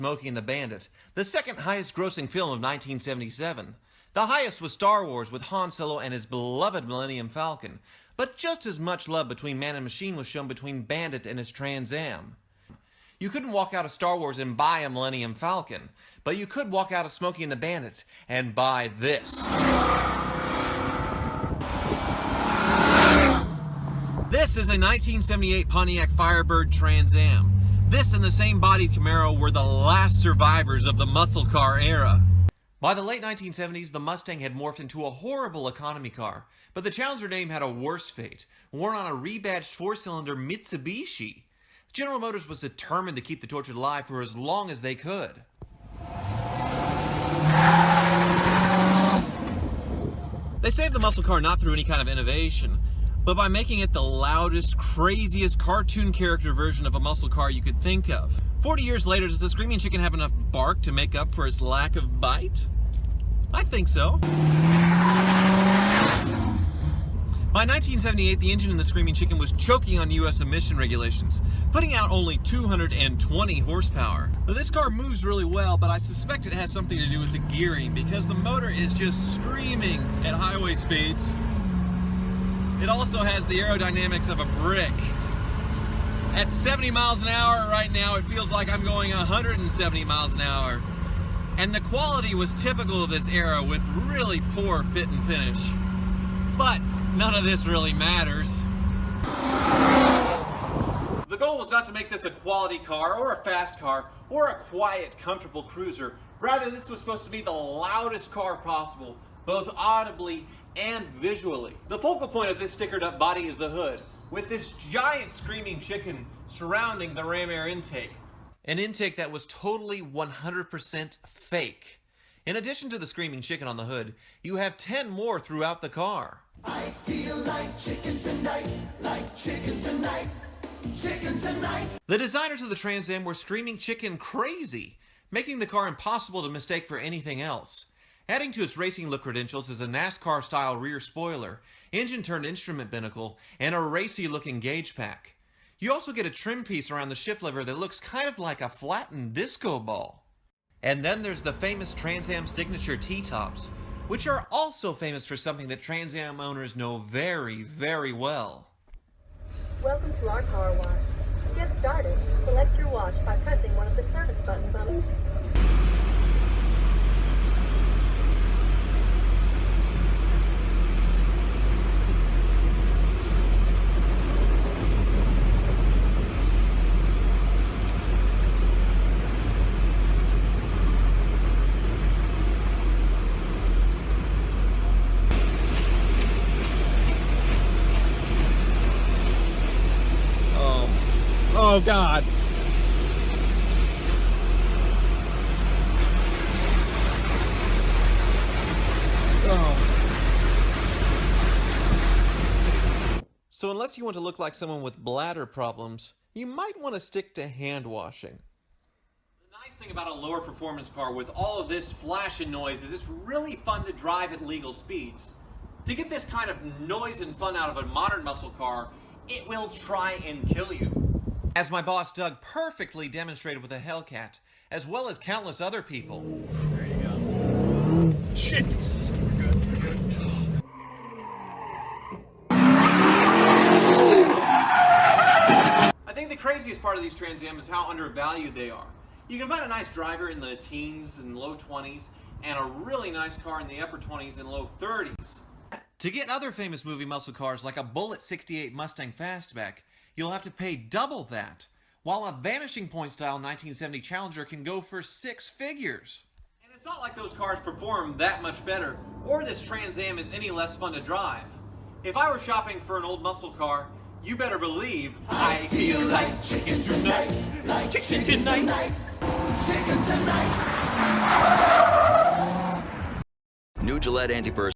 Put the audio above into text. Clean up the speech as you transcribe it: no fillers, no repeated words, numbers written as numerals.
Smokey and the Bandit, the second highest grossing film of 1977. The highest was Star Wars with Han Solo and his beloved Millennium Falcon, but just as much love between man and machine was shown between Bandit and his Trans Am. You couldn't walk out of Star Wars and buy a Millennium Falcon, but you could walk out of Smokey and the Bandit and buy this. This is a 1978 Pontiac Firebird Trans Am. This and the same bodied Camaro were the last survivors of the muscle car era. By the late 1970s, the Mustang had morphed into a horrible economy car, but the Challenger name had a worse fate, worn on a rebadged four-cylinder Mitsubishi. General Motors was determined to keep the torch alive for as long as they could. They saved the muscle car not through any kind of innovation, but by making it the loudest, craziest cartoon character version of a muscle car you could think of. 40 years later, does the Screaming Chicken have enough bark to make up for its lack of bite? I think so. By 1978, the engine in the Screaming Chicken was choking on US emission regulations, putting out only 220 horsepower. Now, this car moves really well, but I suspect it has something to do with the gearing, because the motor is just screaming at highway speeds. It also has the aerodynamics of a brick. At 70 miles an hour right now, it feels like I'm going 170 miles an hour. And the quality was typical of this era with really poor fit and finish. But none of this really matters. The goal was not to make this a quality car or a fast car or a quiet, comfortable cruiser. Rather, this was supposed to be the loudest car possible, both audibly and visually. The focal point of this stickered up body is the hood, with this giant Screaming Chicken surrounding the ram air intake. An intake that was totally 100% fake. In addition to the Screaming Chicken on the hood, you have 10 more throughout the car. I feel like chicken tonight, like chicken tonight, chicken tonight. The designers of the Trans Am were Screaming Chicken crazy, making the car impossible to mistake for anything else. Adding to its racing look credentials is a NASCAR-style rear spoiler, engine-turned-instrument binnacle, and a racy-looking gauge pack. You also get a trim piece around the shift lever that looks kind of like a flattened disco ball. And then there's the famous Trans Am signature T-tops, which are also famous for something that Trans Am owners know very, very well. Welcome to our car wash. To get started, select your wash by pressing one of the service buttons on it. Oh God. So unless you want to look like someone with bladder problems, you might want to stick to hand washing. The nice thing about a lower performance car with all of this flash and noise is it's really fun to drive at legal speeds. To get this kind of noise and fun out of a modern muscle car, it will try and kill you. As my boss Doug perfectly demonstrated with a Hellcat, as well as countless other people. There you go. Shit. We're good. We're good. I think the craziest part of these Trans Am is how undervalued they are. You can find a nice driver in the teens and low 20s, and a really nice car in the upper 20s and low 30s. To get other famous movie muscle cars like a Bullitt 68 Mustang Fastback, you'll have to pay double that, while a Vanishing Point style 1970 Challenger can go for 6 figures. And it's not like those cars perform that much better, or this Trans Am is any less fun to drive. If I were shopping for an old muscle car, you better believe I feel like chicken tonight, like chicken tonight, chicken tonight. New Gillette Anti-Perspirant.